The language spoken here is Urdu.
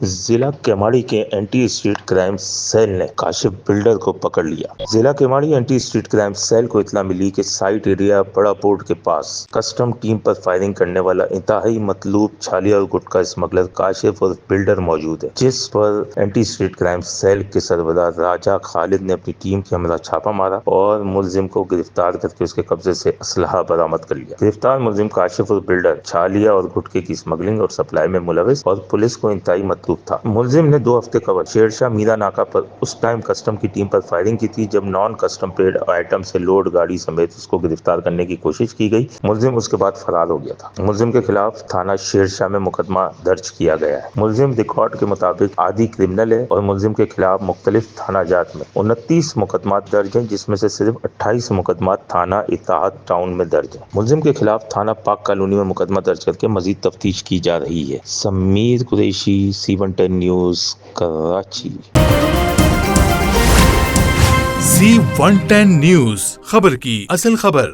ضلع کیماڑی کے اینٹی اسٹریٹ کرائم سیل نے کاشف بلڈر کو پکڑ لیا۔ ضلع کیماڑی اینٹی اسٹریٹ کرائم سیل کو اطلاع ملی کہ سائٹ ایریا بڑا پورٹ کے پاس کسٹم ٹیم پر فائرنگ کرنے والا انتہائی مطلوب چھالیا اور گٹکا اسمگلر کاشف اور بلڈر موجود ہے، جس پر اینٹی اسٹریٹ کرائم سیل کے سربراہ راجہ خالد نے اپنی ٹیم کے ہمراہ چھاپا مارا اور ملزم کو گرفتار کر کے اس کے قبضے سے اسلحہ برآمد کر لیا۔ گرفتار ملزم کاشف اور بلڈر چھالیا اور گٹکے کی اسمگلنگ اور سپلائی میں ملوث اور پولیس کو انتہائی مطلوب تھا۔ ملزم نے 2 ہفتے قبل شیرشاہ میرا ناکہ پر اس ٹائم کسٹم کی ٹیم پر فائرنگ کی تھی جب نان کسٹم پیڈ آئٹم سے لوڈ گاڑی سمیت اس کو گرفتار کرنے کی کوشش کی گئی۔ ملزم اس کے بعد فرار ہو گیا تھا۔ ملزم کے خلاف تھانہ شیرشاہ میں مقدمہ درج کیا گیا ہے۔ ملزم ریکارڈ کے مطابق عادی کرمنل ہے اور ملزم کے خلاف مختلف تھانہ جات میں 29 مقدمات درج ہیں، جس میں سے صرف 28 مقدمات تھانہ اتحاد ٹاؤن میں درج ہیں۔ ملزم کے خلاف تھانہ پاک کالونی میں مقدمہ درج کر کے مزید تفتیش کی جا رہی ہے۔ Sameer Qureshi, C110 news, Karachi. C110 news, خبر کی اصل خبر۔